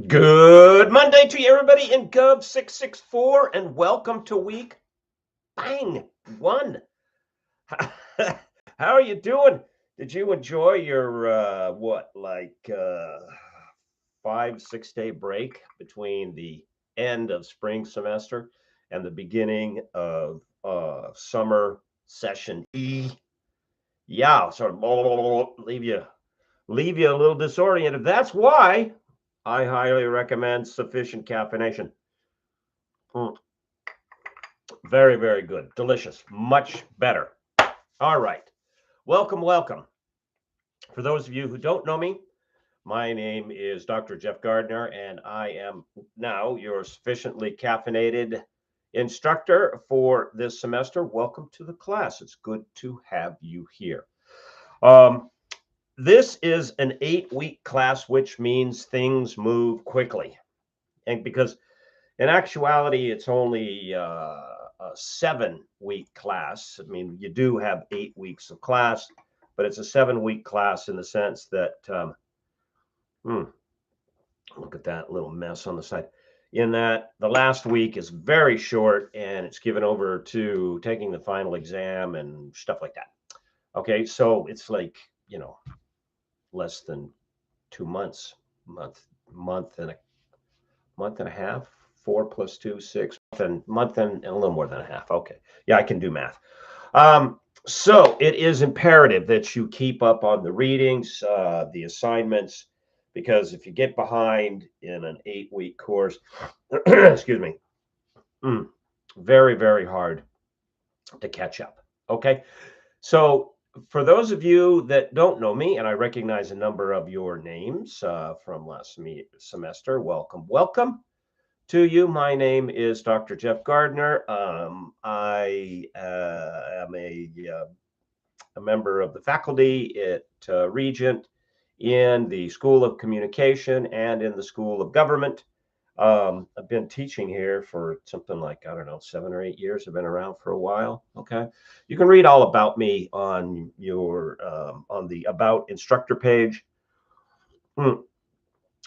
Good Monday to you, everybody in Gov 664, and welcome to week bang 1. How are you doing? Did you enjoy your 5-6 day break between the end of spring semester and the beginning of summer session E? Yeah, sort of leave you a little disoriented. That's why I highly recommend sufficient caffeination. Mm, very, very good. Delicious. Much better. All right. Welcome. For those of you who don't know me, my name is Dr. Jeff Gardner, and I am now your sufficiently caffeinated instructor for this semester. Welcome to the class. It's good to have you here. This is an 8-week class, which means things move quickly. And because in actuality, it's only a 7-week class. I mean, you do have 8 weeks of class, but it's a 7-week class in the sense that, look at that little mess on the side. In that the last week is very short and it's given over to taking the final exam and stuff like that. Okay, so it's like, less than 2 months, month and a half. 4 plus 2, 6, month and a little more than a half. Okay, yeah, I can do math. So it is imperative that you keep up on the readings, the assignments, because if you get behind in an 8-week course, excuse me, very, very hard to catch up. Okay, so for those of you that don't know me, and I recognize a number of your names from last semester, welcome to you. My name is Dr. Jeff Gardner. I am a member of the faculty at Regent in the School of Communication and in the School of Government. I've been teaching here for something like, I don't know, 7 or 8 years. I've been around for a while. Okay. You can read all about me on on the About Instructor page.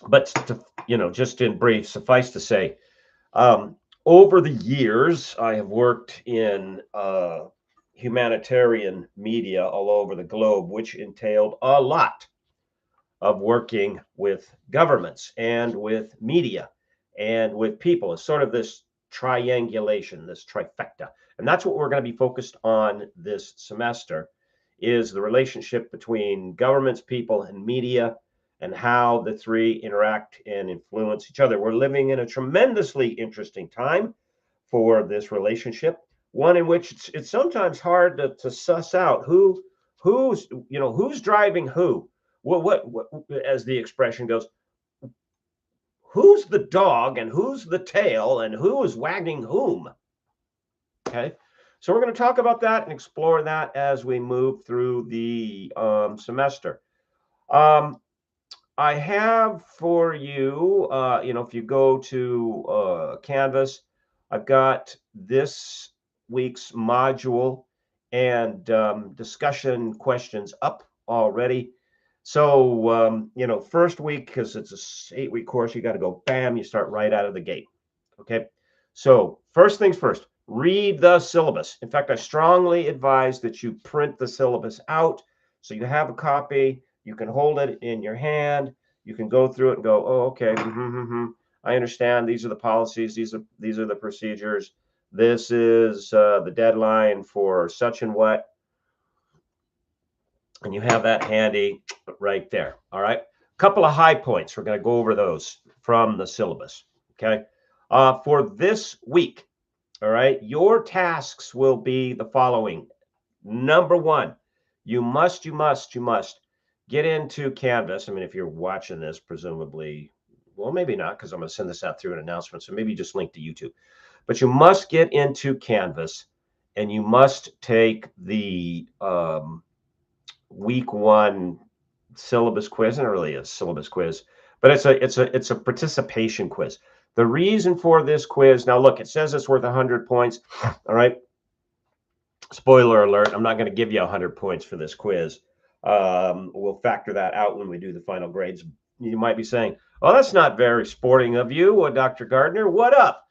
But just in brief, suffice to say, over the years, I have worked in humanitarian media all over the globe, which entailed a lot of working with governments and with media and with people. It's sort of this triangulation, this trifecta. And that's what we're going to be focused on this semester, is the relationship between governments, people, and media, and how the three interact and influence each other. We're living in a tremendously interesting time for this relationship, one in which it's sometimes hard to suss out who's driving who. What as the expression goes, who's the dog and who's the tail and who is wagging whom? Okay, so we're going to talk about that and explore that as we move through the semester. I have for you, if you go to Canvas, I've got this week's module and discussion questions up already. So, first week, because it's a 8-week course, you got to go bam, you start right out of the gate. Okay. So, first things first, read the syllabus. In fact, I strongly advise that you print the syllabus out so you have a copy. You can hold it in your hand. You can go through it and go, oh, okay, I understand. These are the policies. These are the procedures. This is the deadline for such and what. And you have that handy right there. All right. A couple of high points. We're going to go over those from the syllabus. Okay. For this week, all right, your tasks will be the following. Number one, you must get into Canvas. I mean, if you're watching this, presumably, well, maybe not, because I'm going to send this out through an announcement. So maybe just link to YouTube. But you must get into Canvas and you must take the week 1 syllabus quiz. Not really a syllabus quiz, but it's a participation quiz. The reason for this quiz, now look, it says it's worth 100 points. All right. Spoiler alert, I'm not going to give you 100 points for this quiz. We'll factor that out when we do the final grades. You might be saying, "Oh, that's not very sporting of you, Dr. Gardner. What up?"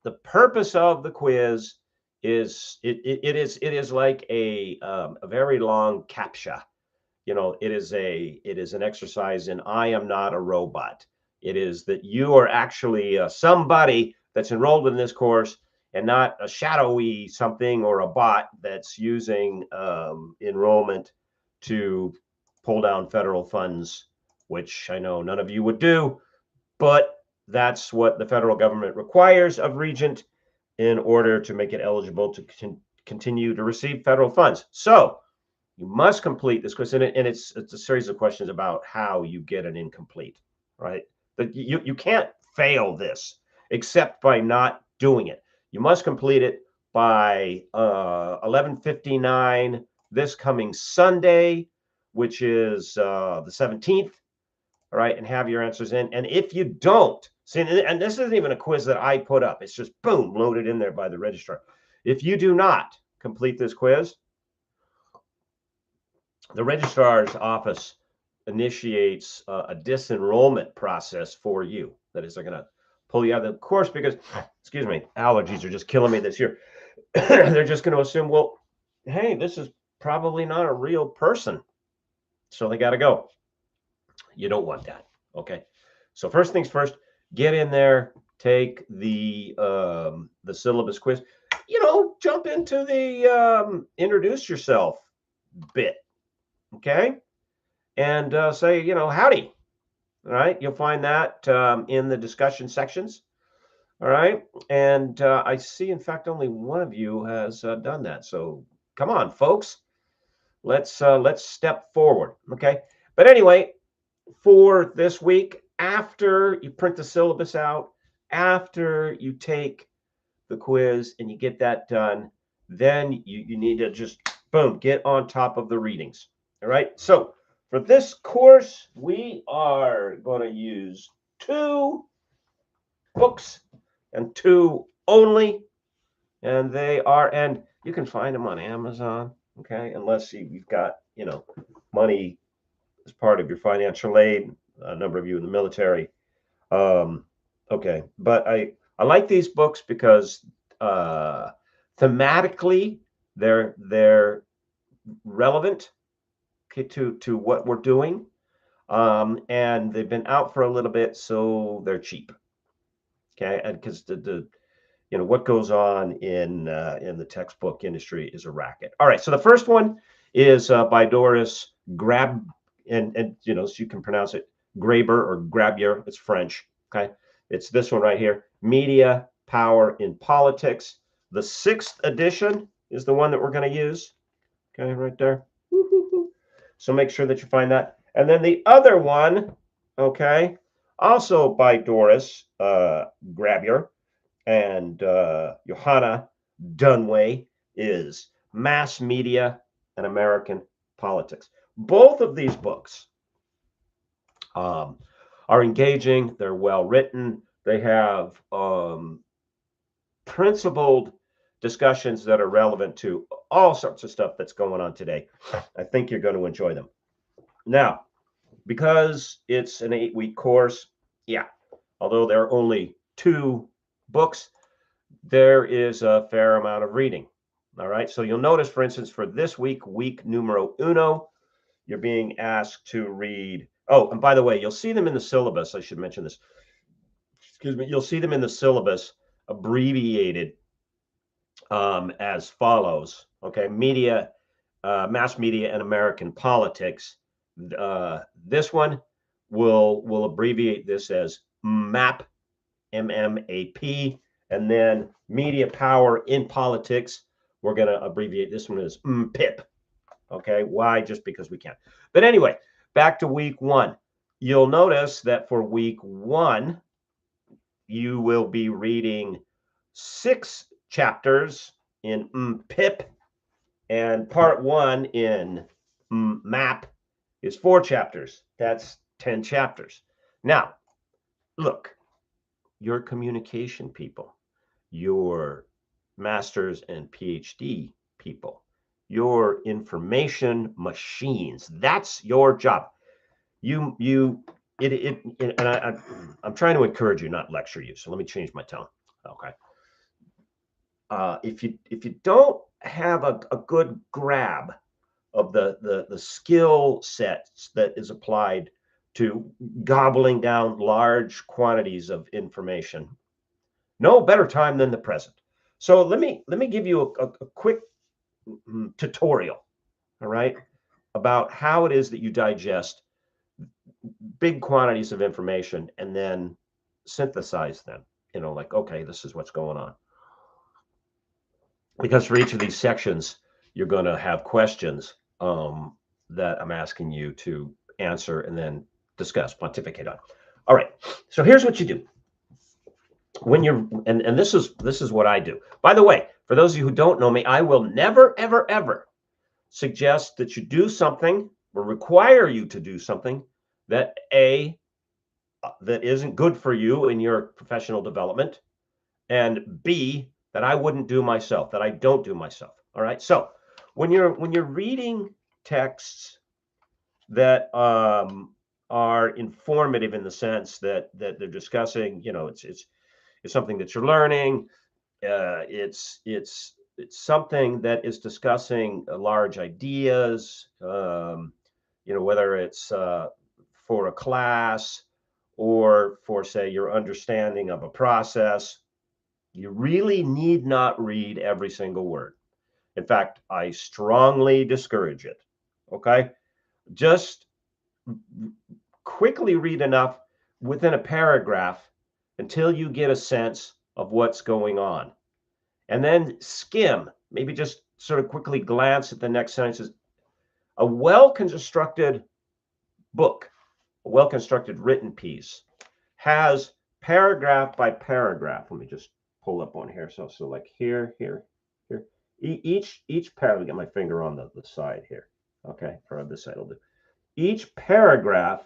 The purpose of the quiz is it is like a very long CAPTCHA. It is an exercise in I am not a robot. It is that you are actually somebody that's enrolled in this course and not a shadowy something or a bot that's using enrollment to pull down federal funds, which I know none of you would do, but that's what the federal government requires of Regent in order to make it eligible to continue to receive federal funds. So you must complete this question, and it's a series of questions about how you get an incomplete, right? But you can't fail this except by not doing it. You must complete it by 11:59 this coming Sunday, which is the 17th. All right, and have your answers in. And if you don't, see, and this isn't even a quiz that I put up, it's just boom, loaded in there by the registrar. If you do not complete this quiz, the registrar's office initiates a disenrollment process for you. That is, they're going to pull you out of the course because, excuse me, allergies are just killing me this year. They're just going to assume, well, hey, this is probably not a real person. So they got to go. You don't want that. Okay. So first things first, get in there, take the syllabus quiz. Jump into the introduce yourself bit. Okay. And say, howdy. All right. You'll find that in the discussion sections. All right. And I see, in fact, only one of you has done that. So come on, folks. Let's step forward. Okay. But anyway, for this week, after you print the syllabus out, after you take the quiz and you get that done, then you need to just, boom, get on top of the readings. All right. So for this course, we are going to use 2 books and 2 only. And and you can find them on Amazon. Okay. Unless you've got, money as part of your financial aid, a number of you in the military. Okay. But I like these books because thematically they're relevant, okay, to what we're doing, and they've been out for a little bit, so they're cheap. Okay, and because the what goes on in the textbook industry is a racket. All right, so the first one is by Doris Grab, and so you can pronounce it Graber or Grabier. It's French. Okay, it's this one right here. Media, Power in Politics. The 6th edition is the one that we're going to use. Okay, right there. So make sure that you find that. And then the other one, okay, also by Doris Grabier and Johanna Dunway, is Mass Media and American Politics. Both of these books are engaging. They're well written. They have principled discussions that are relevant to all sorts of stuff that's going on today. I think you're going to enjoy them. Now, because it's an 8-week course, yeah, although there are only 2 books, there is a fair amount of reading. All right. So you'll notice, for instance, for this week, week numero uno, you're being asked to read. Oh, and by the way, you'll see them in the syllabus. I should mention this. Excuse me. You'll see them in the syllabus abbreviated as follows. Okay. Media, Mass Media and American Politics. This one will abbreviate this as MAP, MMAP. And then Media, Power in Politics, we're going to abbreviate this one as PIP. Okay, why? Just because we can. But anyway, back to week 1. You'll notice that for week 1, you will be reading 6 chapters in PIP, and part 1 in MAP is 4 chapters. That's 10 chapters. Now, look, your communication people, your master's and PhD people, your information machines. That's your job. I'm trying to encourage you, not lecture you. So let me change my tone. Okay. If you don't have a good grab of the skill sets that is applied to gobbling down large quantities of information, no better time than the present. So let me give you a quick tutorial, all right, about how it is that you digest big quantities of information and then synthesize them. Like, okay, this is what's going on. Because for each of these sections, you're going to have questions that I'm asking you to answer and then discuss, pontificate on. All right. So here's what you do when you're, and this is what I do. By the way, for those of you who don't know me, I will never, ever, ever suggest that you do something or require you to do something that that isn't good for you in your professional development, and B, that I wouldn't do myself, that I don't do myself. All right. So when you're reading texts that are informative in the sense that they're discussing, it's something that you're learning. It's something that is discussing large ideas. Whether it's for a class or for, say, your understanding of a process. You really need not read every single word. In fact, I strongly discourage it. Okay. Just quickly read enough within a paragraph until you get a sense of what's going on. And then skim, maybe just sort of quickly glance at the next sentences. A well-constructed book, a well-constructed written piece has paragraph by paragraph. Let me just pull up one here. So like here. Each paragraph, get my finger on the side here. Okay, or this side will do. Each paragraph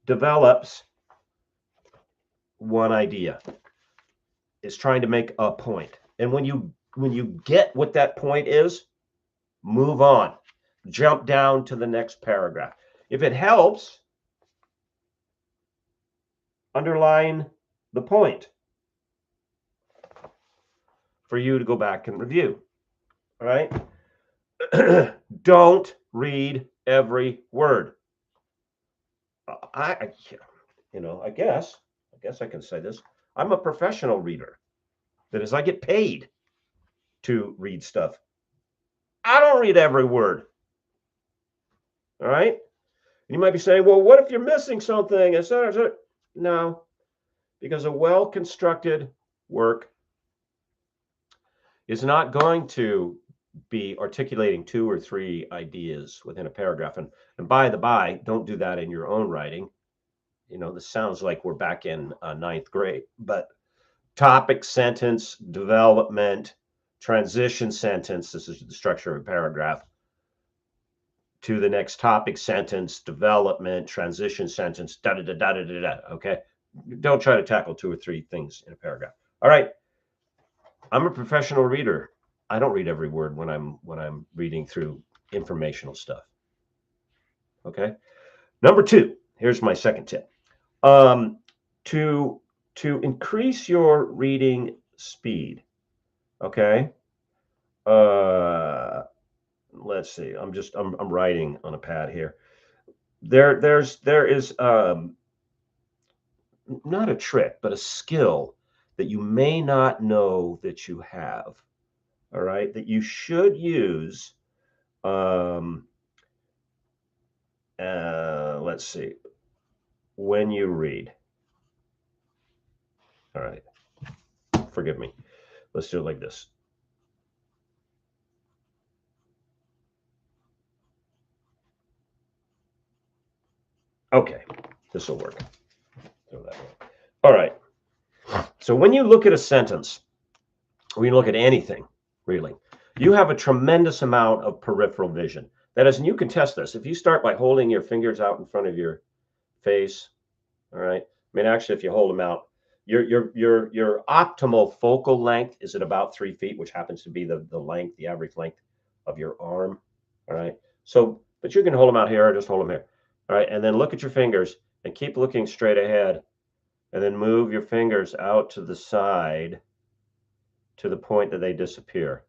develops one idea. It's trying to make a point. And when you get what that point is, move on. Jump down to the next paragraph. If it helps, underline the point for you to go back and review. All right. Don't read every word. I guess I can say this. I'm a professional reader. That is, I get paid to read stuff. I don't read every word. All right. You might be saying, well, what if you're missing something, et cetera, et cetera? No, because a well-constructed work is not going to be articulating 2 or 3 ideas within a paragraph. And by the by, don't do that in your own writing. This sounds like we're back in 9th grade, but topic, sentence, development, transition sentence. This is the structure of a paragraph. To the next topic, sentence, development, transition sentence, da da da da da da. Okay. Don't try to tackle 2 or 3 things in a paragraph. All right. I'm a professional reader. I don't read every word when I'm reading through informational stuff. Okay. Number 2, here's my second tip. To increase your reading speed. Okay. Let's see. I'm writing on a pad here. There is not a trick, but a skill that you may not know that you have. All right, that you should use. Let's see. When you read. All right. Forgive me. Let's do it like this. Okay, this will work. Throw that away. All right. So when you look at a sentence, when you look at anything, really, you have a tremendous amount of peripheral vision. That is, and you can test this. If you start by holding your fingers out in front of your face, all right. I mean, actually, if you hold them out, your optimal focal length is at about 3 feet, which happens to be the length, the average length of your arm. All right. So, but you can hold them out here or just hold them here. All right, and then look at your fingers and keep looking straight ahead, and then move your fingers out to the side to the point that they disappear.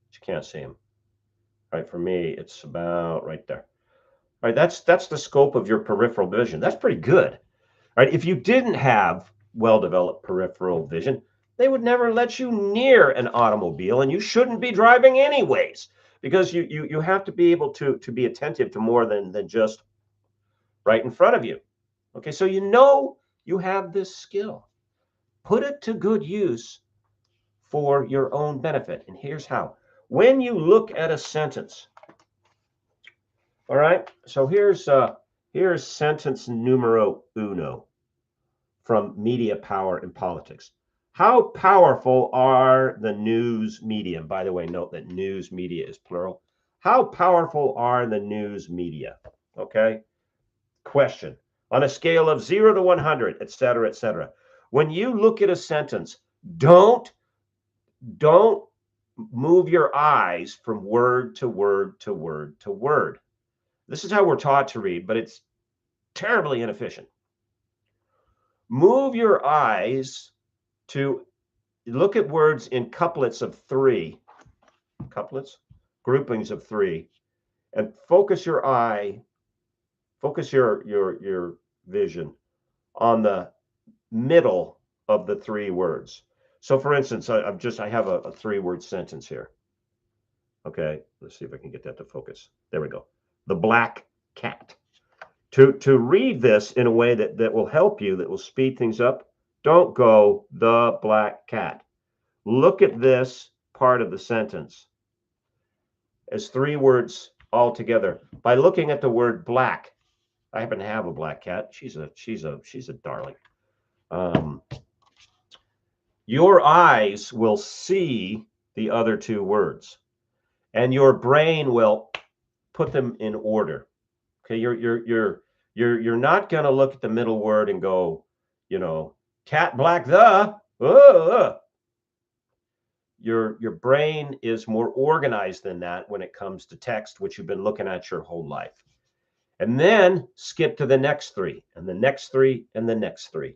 But you can't see them. All right, for me, it's about right there. All right, that's the scope of your peripheral vision. That's pretty good. All right, if you didn't have well-developed peripheral vision, they would never let you near an automobile, and you shouldn't be driving anyways, because you have to be able to be attentive to more than just right in front of you. Okay, so you have this skill. Put it to good use for your own benefit. And here's how. When you look at a sentence, all right, so here's sentence numero uno from Media Power in Politics. How powerful are the news media? By the way, note that news media is plural. How powerful are the news media? Okay. Question. On a scale of 0 to 100, et cetera, et cetera. When you look at a sentence, don't move your eyes from word to word to word to word. This is how we're taught to read, but it's terribly inefficient. Move your eyes to look at words in couplets of 3, couplets, groupings of 3, and focus your vision on the middle of the 3 words. So for instance, I have a 3-word sentence here. Okay, let's see if I can get that to focus. There we go. The black cat. To read this in a way that will help you, that will speed things up, don't go the black cat. Look at this part of the sentence as 3 words all together. By looking at the word black, I happen to have a black cat. She's a darling. Your eyes will see the other 2 words, and your brain will put them in order. Okay, you're not going to look at the middle word and go, cat black the. Your brain is more organized than that when it comes to text, which you've been looking at your whole life. And then skip to the next 3, and the next 3, and the next 3.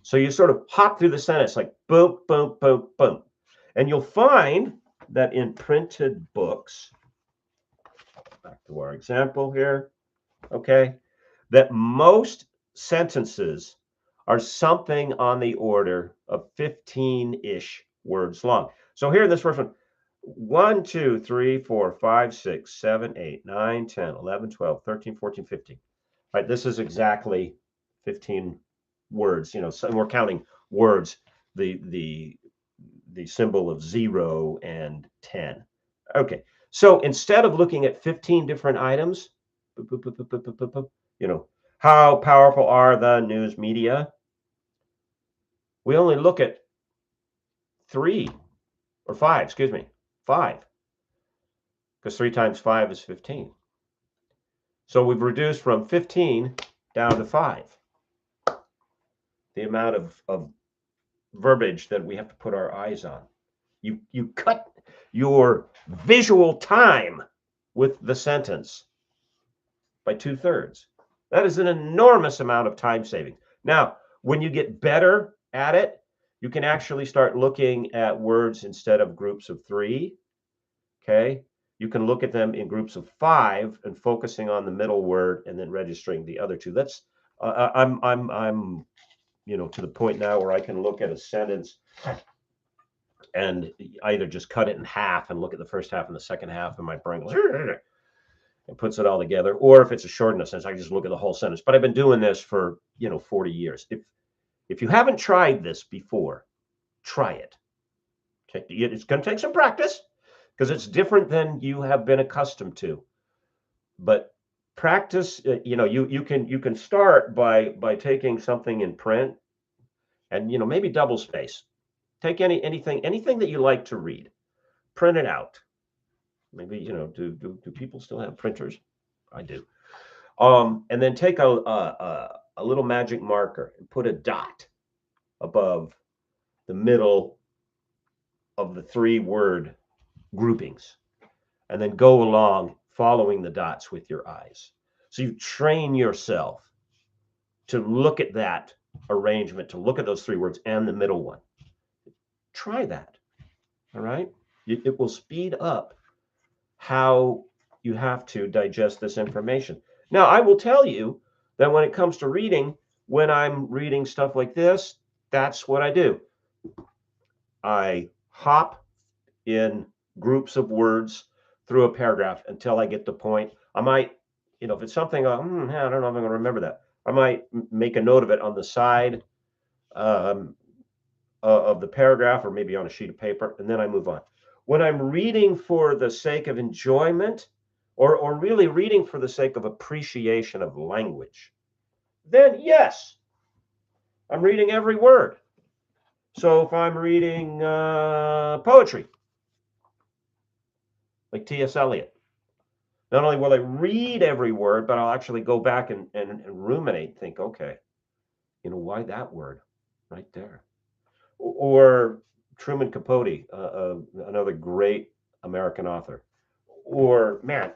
So you sort of hop through the sentence like boom, boom, boom, boom. And you'll find that in printed books, back to our example here, okay, that most sentences are something on the order of 15-ish words long. So here in this first one, 1, 2, 3, 4, 5, 6, 7, 8, 9, 10, 11, 12, 13, 14, 15. Right, this is exactly 15 words. So we're counting words, the symbol of 0 and 10. Okay, so instead of looking at 15 different items, how powerful are the news media? We only look at 3 or 5, excuse me, 5, because 3 times 5 is 15. So we've reduced from 15 down to 5. The amount of verbiage that we have to put our eyes on. You cut your visual time with the sentence by 2/3. That is an enormous amount of time saving. Now, when you get better at it, you can actually start looking at words instead of groups of 3. Okay, you can look at them in groups of 5 and focusing on the middle word and then registering the other 2. That's I'm to the point now where I can look at a sentence and either just cut it in half and look at the first half and the second half, and my brain goes and puts it all together. Or if it's a short sentence, I just look at the whole sentence. But I've been doing this for 40 years. If you haven't tried this before, try it. Okay, it's going to take some practice because it's different than you have been accustomed to. But practice, you can start by taking something in print and maybe double space. Take anything that you like to read, print it out. Maybe do people still have printers? I do. And then take a little magic marker and put a dot above the middle of the 3-word groupings, and then go along following the dots with your eyes. So you train yourself to look at that arrangement, to look at those three words and the middle one. Try that. All right. It will speed up how you have to digest this information. Now, I will tell you that when it comes to reading, when I'm reading stuff like this, that's what I do. I hop in groups of words through a paragraph until I get the point. I might, if it's something, I don't know if I'm going to remember that. I might make a note of it on the side of the paragraph, or maybe on a sheet of paper, and then I move on. When I'm reading for the sake of enjoyment, or really reading for the sake of appreciation of language, then yes, I'm reading every word. So if I'm reading poetry, like T.S. Eliot, not only will I read every word, but I'll actually go back and ruminate, think, okay, why that word right there? Or Truman Capote, another great American author. Or, man,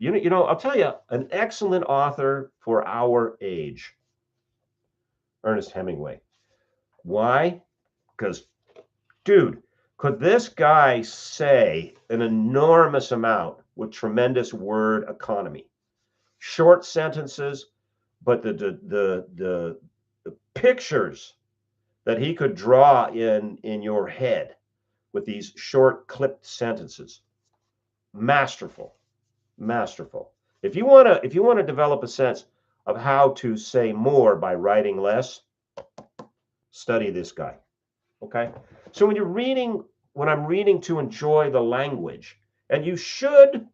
I'll tell you, an excellent author for our age, Ernest Hemingway. Why? Because, dude, could this guy say an enormous amount with tremendous word economy? Short sentences, but the pictures that he could draw in your head with these short clipped sentences, masterful. If you want to develop a sense of how to say more by writing less, study this guy. Okay, so when I'm reading to enjoy the language, and you should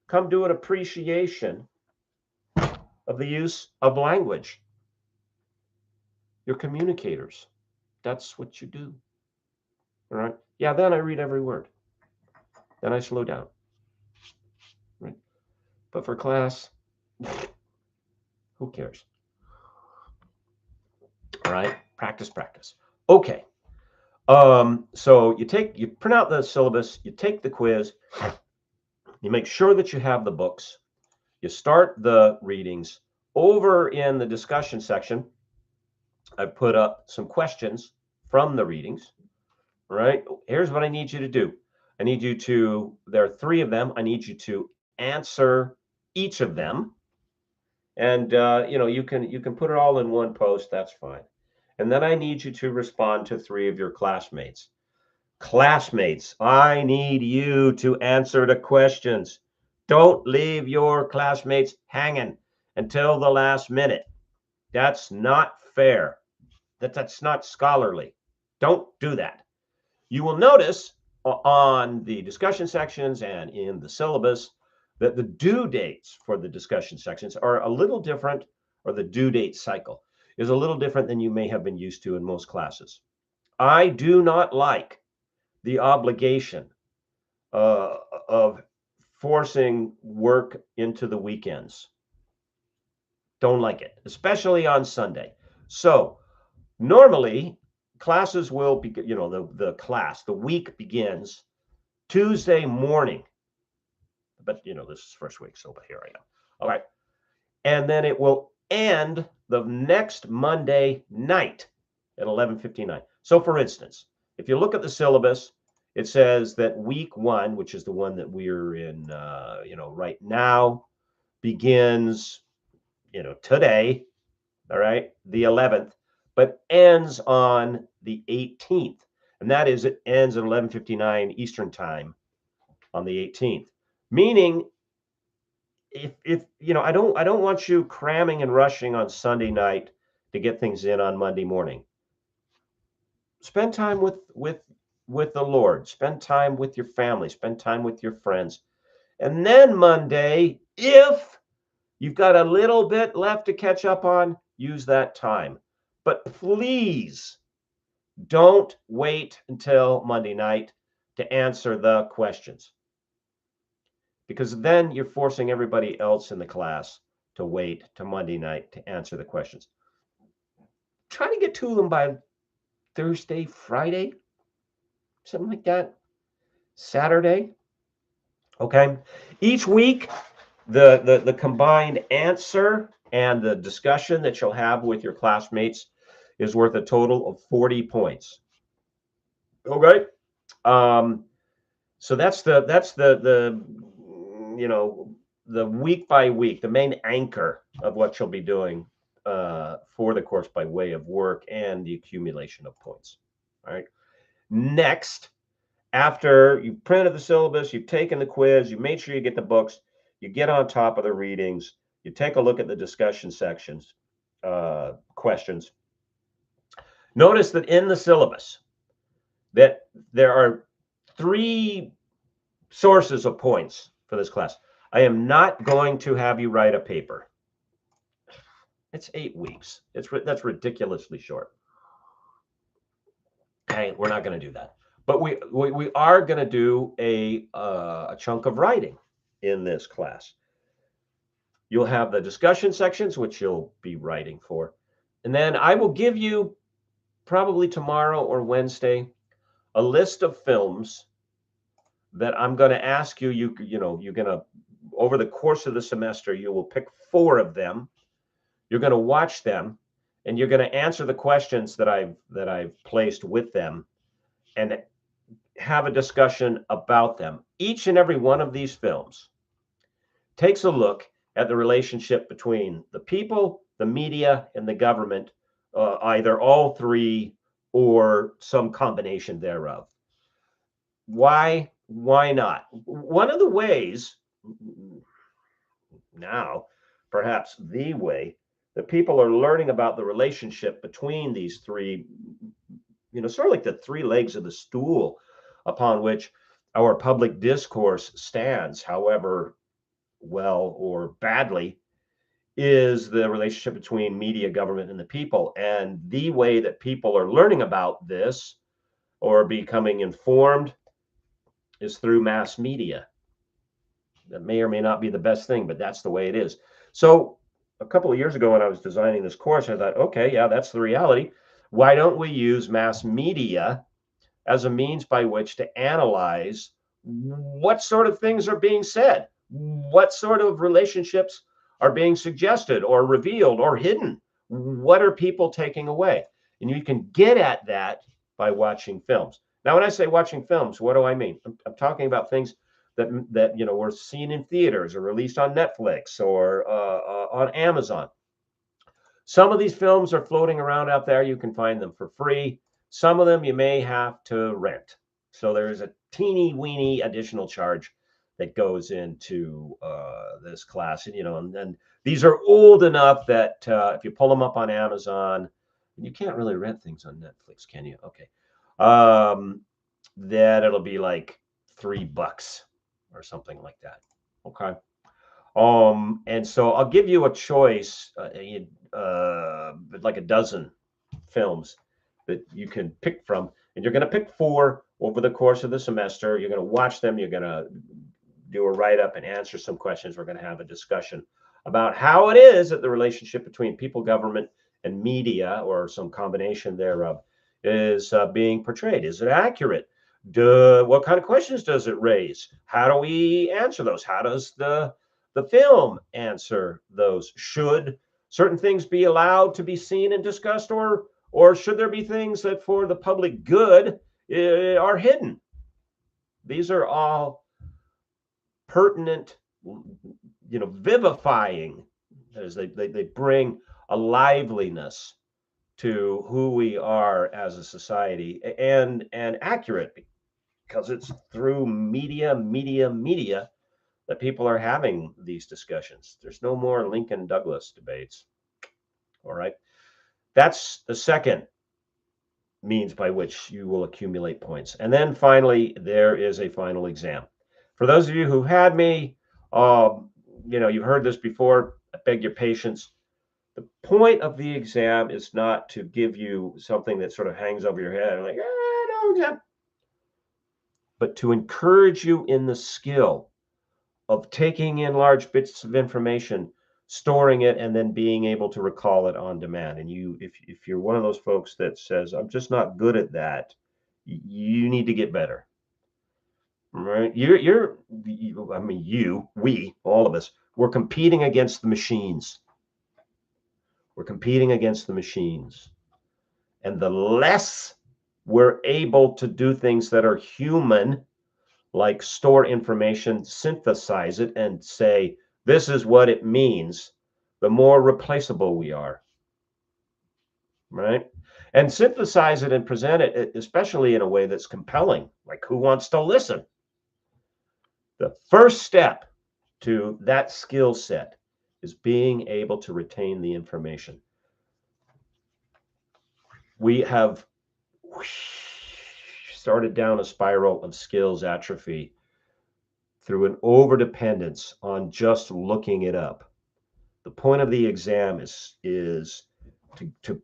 come to an appreciation of the use of language. You're communicators. That's what you do. All right. Yeah, then I read every word. Then I slow down. Right. But for class, who cares? All right. Practice. Okay. So you print out the syllabus, you take the quiz, you make sure that you have the books, you start the readings. Over in the discussion section, I put up some questions from the readings. All right. Here's what I need you to do. There are three of them. I need you to answer each of them. And you can put it all in one post. That's fine. And then I need you to respond to three of your classmates. Classmates, I need you to answer the questions. Don't leave your classmates hanging until the last minute. That's not fair. That's not scholarly. Don't do that. You will notice on the discussion sections and in the syllabus that the due dates for the discussion sections are a little different, or the due date cycle is a little different than you may have been used to in most classes. I do not like the obligation of forcing work into the weekends. Don't like it, especially on Sunday. So normally classes will be, the week begins Tuesday morning. But this is first week, so here I am. All right. And then it will end the next Monday night at 11:59. So for instance, if you look at the syllabus, it says that week 1, which is the one that we're in right now, begins today, all right, the 11th, but ends on the 18th. And that is, it ends at 11:59 Eastern time on the 18th. Meaning, if I don't want you cramming and rushing on Sunday night to get things in on Monday morning. Spend time with the Lord. Spend time with your family. Spend time with your friends. And then Monday, if you've got a little bit left to catch up on, use that time. But please don't wait until Monday night to answer the questions, because then you're forcing everybody else in the class to wait to Monday night to answer the questions. Try to get to them by Thursday, Friday, something like that. Saturday. Okay. Each week, the combined answer and the discussion that you'll have with your classmates is worth a total of 40 points. Okay. Um, so that's the you know the week by week, the main anchor of what you'll be doing for the course by way of work and the accumulation of points. All right. Next, after you've printed the syllabus, you've taken the quiz, you made sure you get the books, you get on top of the readings, you take a look at the discussion sections, questions. Notice that in the syllabus that there are 3 sources of points for this class. I am not going to have you write a paper. It's 8 weeks. That's ridiculously short. Okay, we're not going to do that. But we are going to do a chunk of writing in this class. You'll have the discussion sections, which you'll be writing for. And then I will give you probably tomorrow or Wednesday a list of films that I'm going to ask you. You're going to, over the course of the semester, you will pick 4 of them. You're going to watch them, and you're going to answer the questions that I've placed with them, and have a discussion about them. Each and every one of these films takes a look at the relationship between the people, the media, and the government, either all 3 or some combination thereof. Why? Why not? One of the ways, now perhaps the way, that people are learning about the relationship between these 3, sort of like the 3 legs of the stool upon which our public discourse stands, however well or badly, is the relationship between media, government, and the people. And the way that people are learning about this or becoming informed is through mass media. That may or may not be the best thing, but that's the way it is. So a couple of years ago when I was designing this course, I thought, okay, yeah, that's the reality. Why don't we use mass media as a means by which to analyze what sort of things are being said, what sort of relationships are being suggested or revealed or hidden, what are people taking away? And you can get at that by watching films. Now, when I say watching films, what do I mean? I'm talking about things that were seen in theaters or released on Netflix or on Amazon. Some of these films are floating around out there. You can find them for free. Some of them you may have to rent. So there's a teeny weeny additional charge that goes into this class. And these are old enough that if you pull them up on Amazon, you can't really rent things on Netflix, can you? Okay. That it'll be like $3 or something like that. Okay. And so I'll give you a choice, like a dozen films that you can pick from, and you're going to pick 4 over the course of the semester. You're going to watch them. You're going to do a write-up and answer some questions. We're going to have a discussion about how it is that the relationship between people, government, and media, or some combination thereof, is being portrayed. Is it accurate? What kind of questions does it raise? How do we answer those? How does the film answer those? Should certain things be allowed to be seen and discussed, or should there be things that for the public good are hidden? These are all pertinent, vivifying, as they bring a liveliness to who we are as a society, and accurate, because it's through media that people are having these discussions. There's no more Lincoln Douglas debates. All right. That's the second means by which you will accumulate points. And then finally, there is a final exam. For those of you who had me, you've heard this before, I beg your patience. The point of the exam is not to give you something that sort of hangs over your head, like, no exam, but to encourage you in the skill of taking in large bits of information, storing it, and then being able to recall it on demand. And if you're one of those folks that says, I'm just not good at that, you need to get better. Right? We, all of us, We're competing against the machines. We're competing against the machines. And the less we're able to do things that are human, like store information, synthesize it, and say, this is what it means, the more replaceable we are. Right? And synthesize it and present it, especially in a way that's compelling, like who wants to listen? The first step to that skill set is being able to retain the information. We have started down a spiral of skills atrophy through an overdependence on just looking it up. The point of the exam is to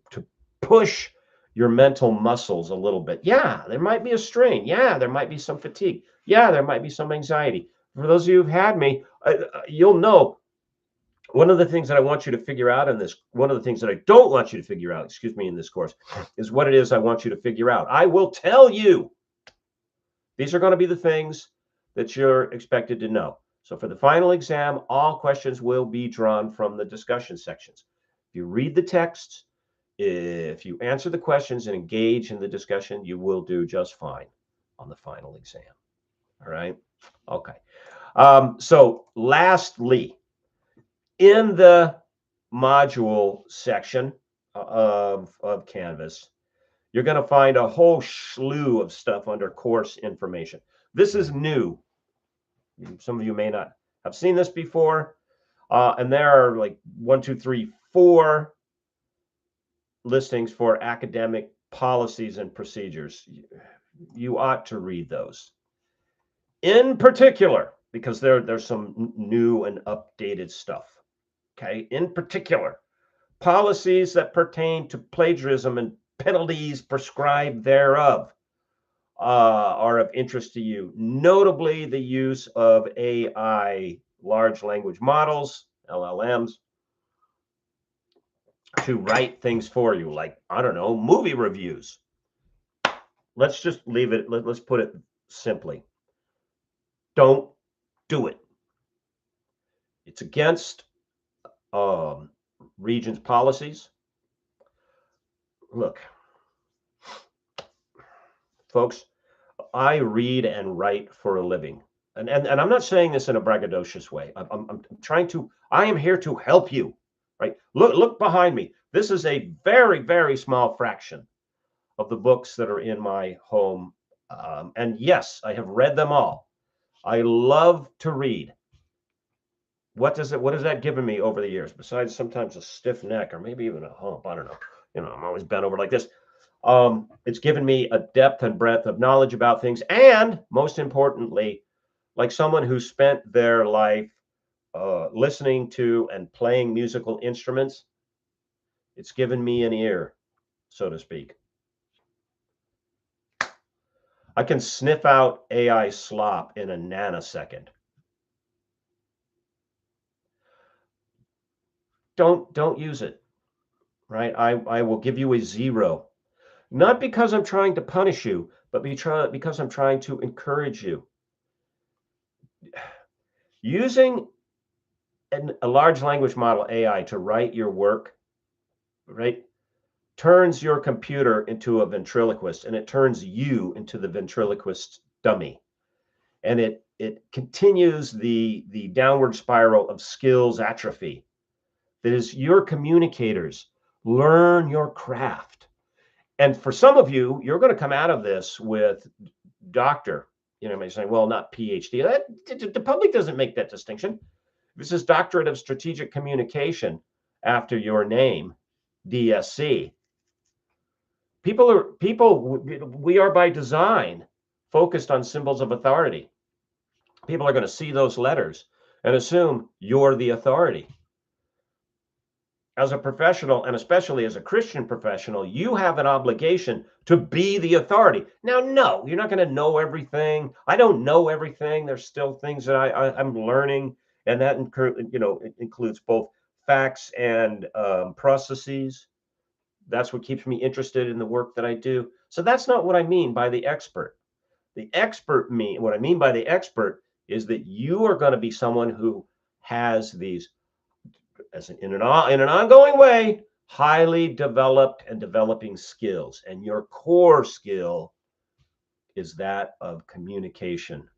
push your mental muscles a little bit. Yeah, there might be a strain. Yeah, there might be some fatigue. Yeah, there might be some anxiety. For those of you who've had me, you'll know one of the things that I want you to figure out in this, one of the things that I don't want you to figure out, excuse me, in this course, is what it is I want you to figure out. I will tell you. These are going to be the things that you're expected to know. So for the final exam, all questions will be drawn from the discussion sections. If you read the texts, if you answer the questions and engage in the discussion, you will do just fine on the final exam. All right. Okay. So lastly, in the module section of Canvas, you're going to find a whole slew of stuff under course information. This is new. Some of you may not have seen this before. And there are like 1, 2, 3, 4 listings for academic policies and procedures. You ought to read those. In particular, because there's some new and updated stuff. Okay. In particular, policies that pertain to plagiarism and penalties prescribed thereof are of interest to you. Notably, the use of AI, large language models, LLMs, to write things for you, like, I don't know, movie reviews. Let's just leave it, let's put it simply. Don't do it. It's against Regents' policies. Look, folks, I read and write for a living. And I'm not saying this in a braggadocious way. I'm trying to, I am here to help you, right? Look behind me. This is a very, very small fraction of the books that are in my home. And yes, I have read them all. I love to read. What has that given me over the years? Besides sometimes a stiff neck or maybe even a hump, I don't know. You know, I'm always bent over like this. It's given me a depth and breadth of knowledge about things. And most importantly, like someone who spent their life listening to and playing musical instruments, it's given me an ear, so to speak. I can sniff out AI slop in a nanosecond. Don't use it, right? I will give you a 0. Not because I'm trying to punish you, but because I'm trying to encourage you. Using a large language model AI to write your work, right, turns your computer into a ventriloquist, and it turns you into the ventriloquist dummy. And it continues the downward spiral of skills atrophy. That is, your communicators learn your craft. And for some of you, you're going to come out of this with doctor. You know, saying, well, not PhD. The public doesn't make that distinction. This is Doctorate of Strategic Communication after your name, DSC. We are by design focused on symbols of authority. People are going to see those letters and assume you're the authority. As a professional, and especially as a Christian professional, you have an obligation to be the authority. Now, no, you're not going to know everything. I don't know everything. There's still things that I'm learning, and that it includes both facts and processes. That's what keeps me interested in the work that I do. So that's not what I mean by the expert. What I mean by the expert is that you are going to be someone who has these, in an ongoing way, highly developed and developing skills. And your core skill is that of communication,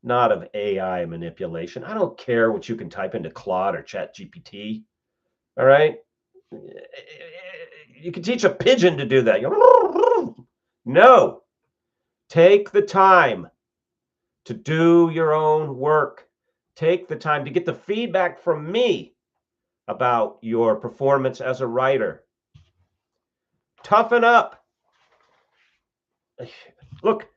not of AI manipulation. I don't care what you can type into Claude or Chat GPT. All right. You can teach a pigeon to do that. No, take the time to do your own work. Take the time to get the feedback from me about your performance as a writer. Toughen up. Look,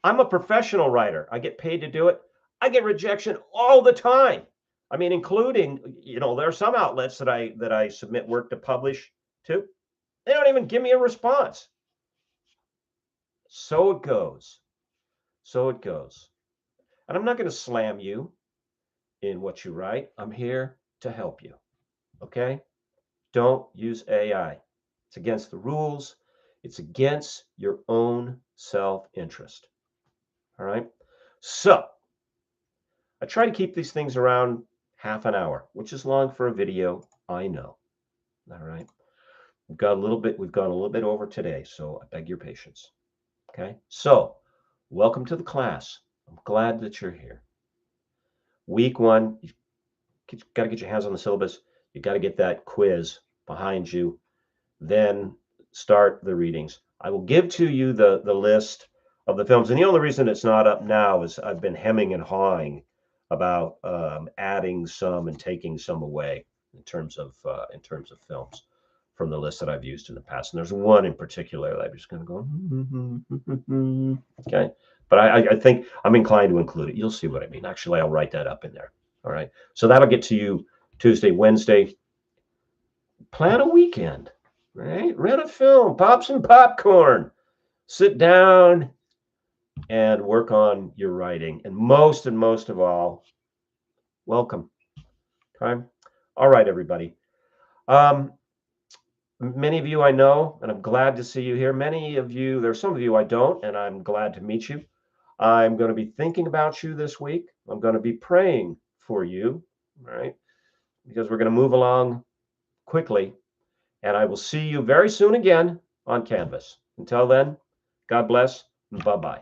I'm a professional writer. I get paid to do it. I get rejection all the time. I mean, including, there are some outlets that I submit work to publish to. They don't even give me a response. So it goes. So it goes. And I'm not going to slam you in what you write. I'm here to help you. Okay? Don't use AI. It's against the rules. It's against your own self-interest. All right? So, I try to keep these things around half an hour, which is long for a video, I know. All right? We've gone a little bit over today, so I beg your patience. Okay? So, welcome to the class. I'm glad that you're here. Week 1, you got to get your hands on the syllabus. You got to get that quiz behind you. Then start the readings. I will give to you the list of the films. And the only reason it's not up now is I've been hemming and hawing about adding some and taking some away in terms of films from the list that I've used in the past. And there's one in particular that I'm just going to go, okay. But I think I'm inclined to include it. You'll see what I mean. Actually, I'll write that up in there. All right. So that'll get to you Tuesday, Wednesday. Plan a weekend, right? Rent a film, pop some popcorn, sit down and work on your writing. And most of all, welcome. Okay. All right, everybody. Many of you I know, and I'm glad to see you here. Many of you, there's some of you I don't, and I'm glad to meet you. I'm going to be thinking about you this week. I'm going to be praying for you, right? Because we're going to move along quickly. And I will see you very soon again on Canvas. Until then, God bless and bye-bye.